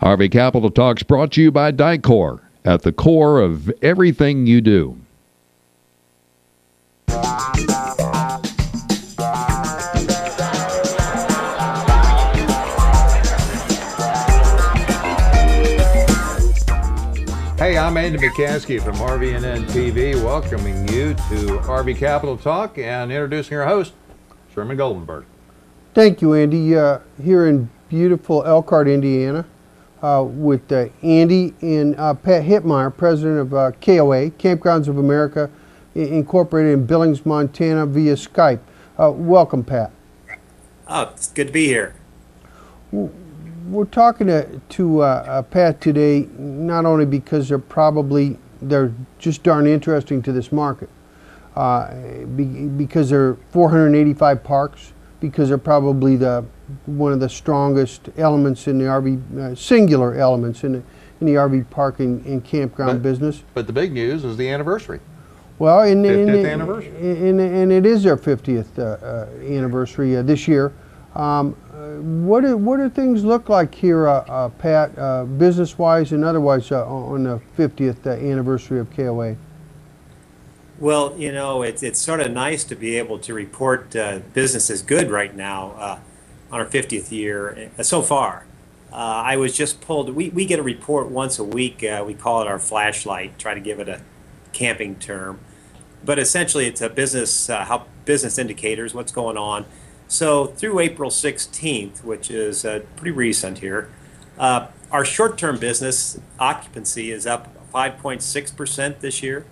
RV Capital Talks brought to you by Dicor, at the core of everything you do. Hey, I'm Andy McCaskey from RVNN TV, welcoming you to RV Capital Talk and introducing our host, Sherman Goldenberg. Thank you, Andy. Here in beautiful Elkhart, Indiana, with Andy and Pat Hittmeier, president of KOA, Kampgrounds of America, incorporated in Billings, Montana, via Skype. Welcome, Pat. Oh, it's good to be here. We're talking to Pat today, not only because they're just darn interesting to this market, because there are 485 parks, because they're probably one of the strongest elements in the RV, singular elements in the RV park and campground business. But the big news is the anniversary. Well, 50th anniversary. And it is their 50th anniversary this year. What do things look like here, Pat, business-wise and otherwise, on the 50th anniversary of KOA? Well, you know, it's sort of nice to be able to report business is good right now on our 50th year so far. I was just pulled. We get a report once a week. We call it our flashlight, try to give it a camping term. But essentially, it's a business, how business indicators, what's going on. So through April 16th, which is pretty recent here, our short-term business occupancy is up 5.6% this year.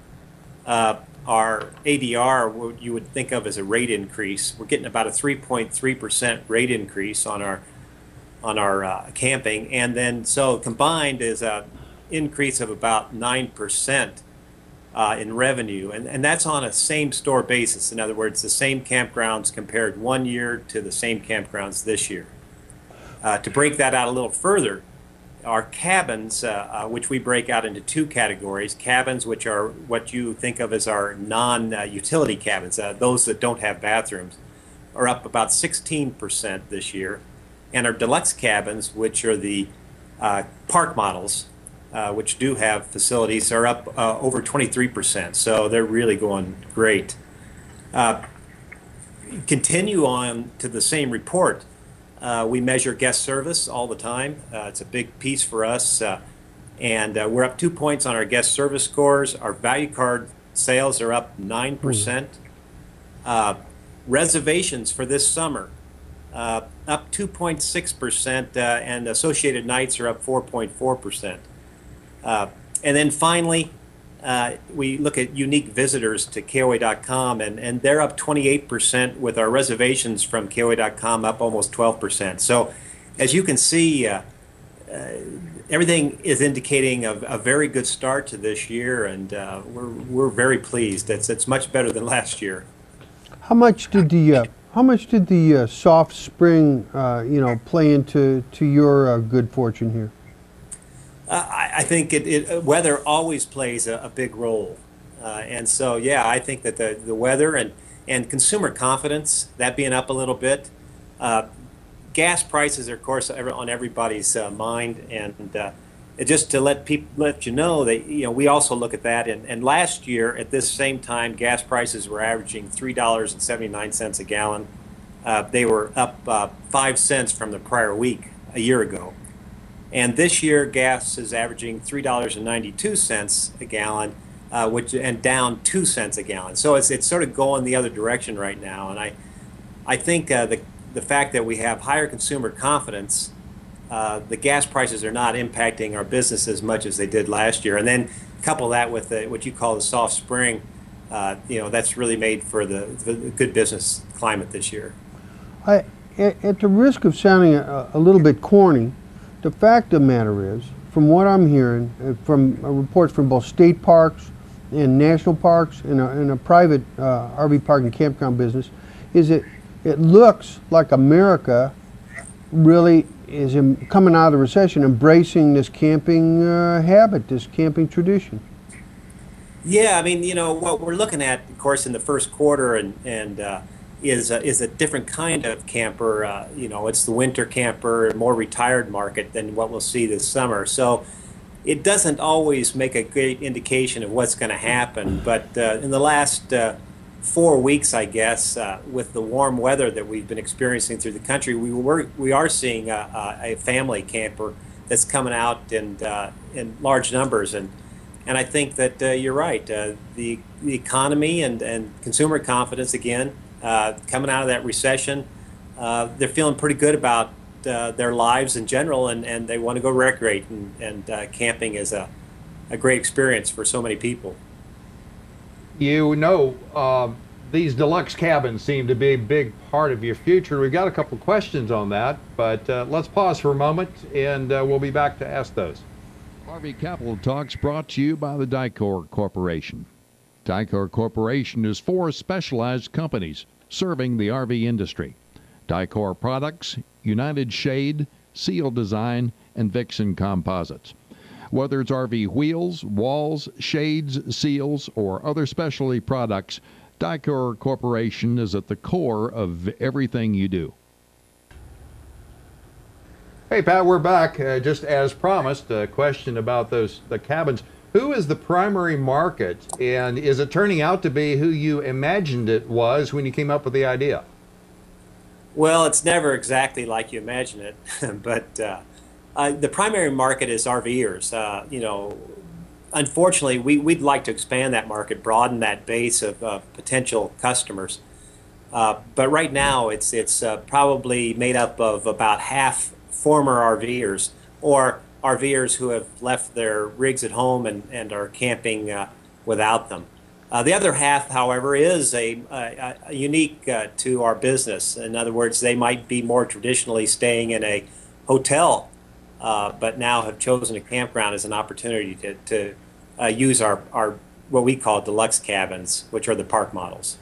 Our ADR, what you would think of as a rate increase, we're getting about a 3.3% rate increase on our camping, and then so combined is a increase of about 9%. In revenue, and that's on a same-store basis. In other words, the same campgrounds compared one year to the same campgrounds this year. To break that out a little further, our cabins, which we break out into two categories, cabins which are what you think of as our non-utility cabins, those that don't have bathrooms, are up about 16% this year, and our deluxe cabins, which are the park models, which do have facilities, are up over 23%. So they're really going great. Continue on to the same report. We measure guest service all the time. It's a big piece for us. And we're up 2 points on our guest service scores. Our value card sales are up 9%. Reservations for this summer, up 2.6%, and associated nights are up 4.4%. And then finally, we look at unique visitors to KOA.com, and they're up 28%, with our reservations from KOA.com up almost 12%. So as you can see, everything is indicating a very good start to this year, and we're very pleased. It's much better than last year. How much did the soft spring play into your good fortune here? I think weather always plays a big role, and so yeah, I think that the weather and consumer confidence, that being up a little bit, gas prices are of course on everybody's mind, and just to let you know that we also look at that, and last year at this same time gas prices were averaging $3.79 a gallon. They were up 5 cents from the prior week a year ago. And this year, gas is averaging $3.92 a gallon, and down 2 cents a gallon. So it's sort of going the other direction right now. And I think the fact that we have higher consumer confidence, the gas prices are not impacting our business as much as they did last year. And then couple that with what you call the soft spring, that's really made for the good business climate this year. At the risk of sounding a little bit corny, the fact of the matter is, from what I'm hearing, from reports from both state parks and national parks and a private RV park and campground business, is it looks like America really is coming out of the recession, embracing this camping habit, this camping tradition. Yeah, I mean, what we're looking at, of course, in the first quarter and is a different kind of camper. You know, it's the winter camper, more retired market than what we'll see this summer. So it doesn't always make a great indication of what's going to happen. But in the last 4 weeks, I guess, with the warm weather that we've been experiencing through the country, we are seeing a family camper that's coming out in large numbers, and I think that you're right. The economy and consumer confidence again coming out of that recession, they're feeling pretty good about their lives in general, and they want to go recreate, and camping is a great experience for so many people. You know, these deluxe cabins seem to be a big part of your future. We've got a couple questions on that, but let's pause for a moment, and we'll be back to ask those. RV Capital Talks brought to you by the Dicor Corporation. Dicor Corporation is 4 specialized companies serving the RV industry. Dicor Products, United Shade, Seal Design, and Vixen Composites. Whether it's RV wheels, walls, shades, seals, or other specialty products, Dicor Corporation is at the core of everything you do. Hey, Pat, we're back. Just as promised, a question about the cabins. Who is the primary market, and is it turning out to be who you imagined it was when you came up with the idea? Well, it's never exactly like you imagine it, but the primary market is RVers. You know, unfortunately, we'd like to expand that market, broaden that base of potential customers. But right now, it's probably made up of about half former RVers, or RVers who have left their rigs at home and are camping without them. The other half, however, is a unique to our business. In other words, they might be more traditionally staying in a hotel, but now have chosen a campground as an opportunity to use our what we call deluxe cabins, which are the park models.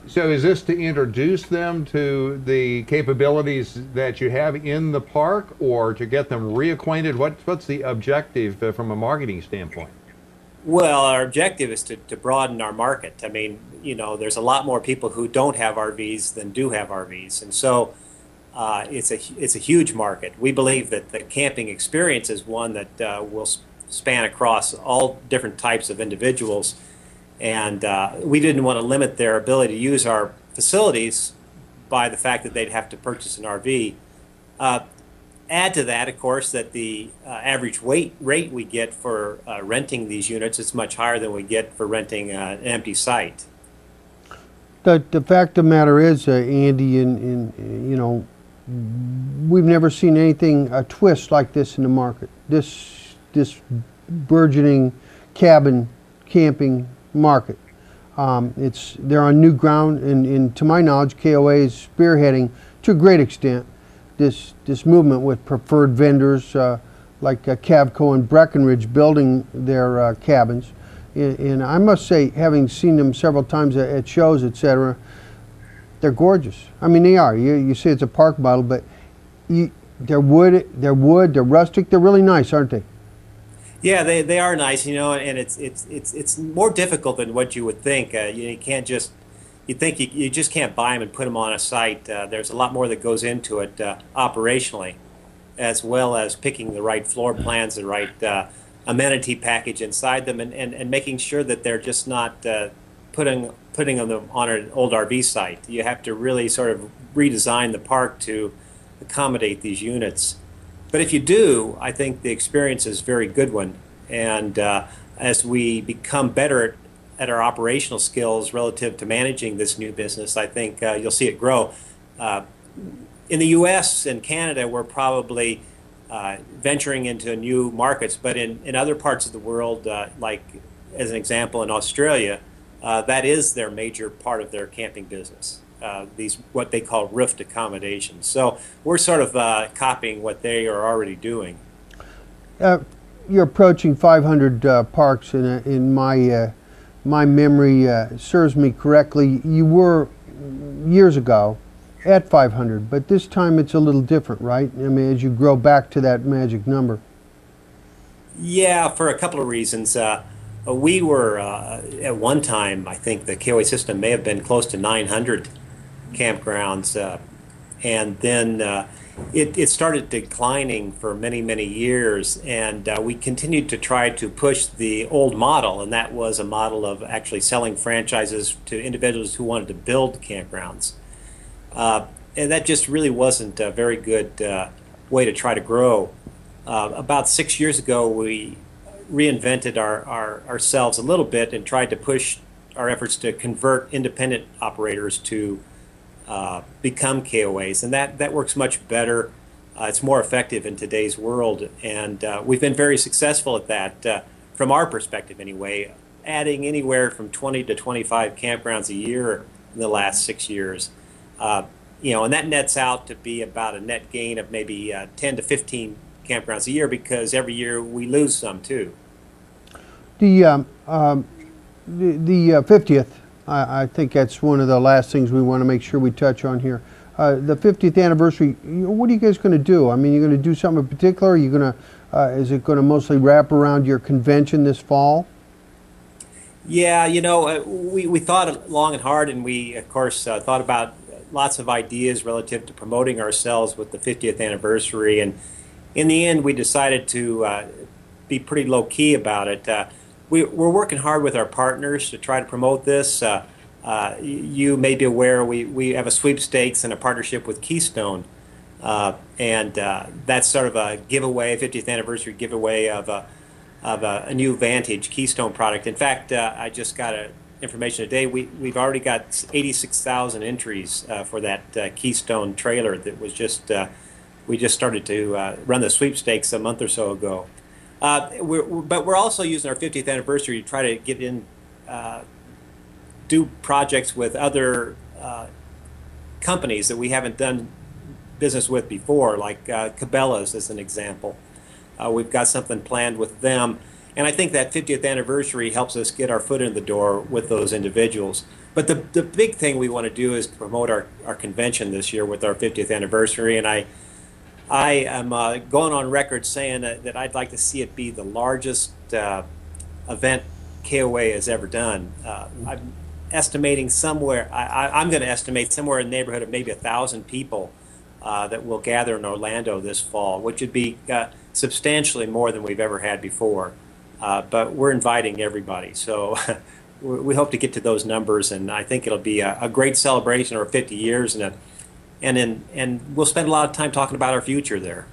So is this to introduce them to the capabilities that you have in the park, or to get them reacquainted? What's the objective from a marketing standpoint? Well, our objective is to broaden our market. I mean, you know, there's a lot more people who don't have RVs than do have RVs, and so it's a huge market. We believe that the camping experience is one that will span across all different types of individuals. And we didn't want to limit their ability to use our facilities by the fact that they'd have to purchase an RV. Add to that, of course, that the average rate we get for renting these units is much higher than we get for renting an empty site. The fact of the matter is, Andy, and you know, we've never seen anything, a twist like this in the market. This burgeoning cabin camping market. They're on new ground, and to my knowledge, KOA is spearheading to a great extent this movement with preferred vendors like Cavco and Breckenridge building their cabins. And I must say, having seen them several times at shows, etc., they're gorgeous. I mean, they are. You say it's a park model, but they're wood, they're rustic, they're really nice, aren't they? Yeah, they are nice, you know, and it's more difficult than what you would think. You can't just, you think you just can't buy them and put them on a site. There's a lot more that goes into it operationally, as well as picking the right floor plans, the right amenity package inside them, and making sure that they're just not putting them on an old RV site. You have to really sort of redesign the park to accommodate these units. But if you do, I think the experience is a very good one. And as we become better at our operational skills relative to managing this new business, I think you'll see it grow. In the U.S. and Canada, we're probably venturing into new markets. But in other parts of the world, like as an example in Australia, that is their major part of their camping business. These what they call roofed accommodations. So we're sort of copying what they are already doing. You're approaching 500 parks, in my memory serves me correctly. You were years ago at 500, but this time it's a little different, right? I mean, as you grow back to that magic number. Yeah, for a couple of reasons. We were at one time, I think the KOA system may have been close to 900. campgrounds, and then it started declining for many, many years, and we continued to try to push the old model, and that was a model of actually selling franchises to individuals who wanted to build campgrounds. And that just really wasn't a very good way to try to grow. About 6 years ago, we reinvented ourselves a little bit and tried to push our efforts to convert independent operators to become KOAs, and that works much better. It's more effective in today's world, and we've been very successful at that from our perspective anyway, adding anywhere from 20 to 25 campgrounds a year in the last 6 years. And that nets out to be about a net gain of maybe 10 to 15 campgrounds a year, because every year we lose some too. The 50th, I think that's one of the last things we want to make sure we touch on here. The 50th anniversary, what are you guys going to do? I mean, you're going to do something in particular? Are you going to, is it going to mostly wrap around your convention this fall? Yeah, we thought long and hard, and we, of course, thought about lots of ideas relative to promoting ourselves with the 50th anniversary. And in the end, we decided to be pretty low-key about it. We're working hard with our partners to try to promote this. You may be aware we have a sweepstakes and a partnership with Keystone. And that's sort of a giveaway, 50th anniversary giveaway of a new Vantage Keystone product. In fact, I just got information today. We've already got 86,000 entries for that Keystone trailer that was just we just started to run the sweepstakes a month or so ago. But we're also using our 50th anniversary to try to get in, do projects with other companies that we haven't done business with before, like Cabela's as an example. We've got something planned with them. And I think that 50th anniversary helps us get our foot in the door with those individuals. But the big thing we want to do is promote our convention this year with our 50th anniversary. And I am going on record saying that I'd like to see it be the largest event KOA has ever done. I'm estimating somewhere, I'm going to estimate somewhere in the neighborhood of maybe 1,000 people that will gather in Orlando this fall, which would be substantially more than we've ever had before. But we're inviting everybody, so we hope to get to those numbers, and I think it'll be a great celebration over 50 years, and we'll spend a lot of time talking about our future there.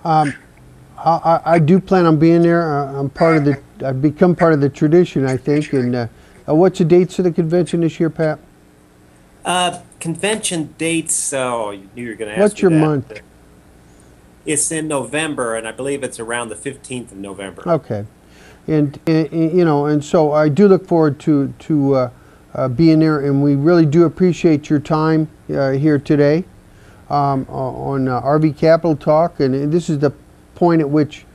I do plan on being there. I've become part of the tradition, I think. And what's the dates of the convention this year, Pat? Convention dates. Oh, you knew you were going to ask. What's your month? It's in November, and I believe it's around the 15th of November. Okay. And so I do look forward to being there, and we really do appreciate your time here today on RV Capital Talk. And this is the point at which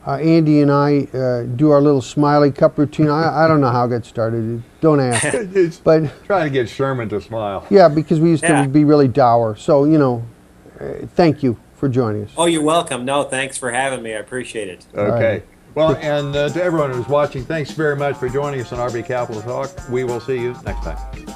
Andy and I do our little smiley cup routine. I don't know how it got started. Don't ask. But trying to get Sherman to smile. Yeah, because we used to be really dour. So, thank you for joining us. Oh, you're welcome. No, thanks for having me. I appreciate it. Okay. Right. Well, and to everyone who's watching, thanks very much for joining us on RV Capital Talk. We will see you next time.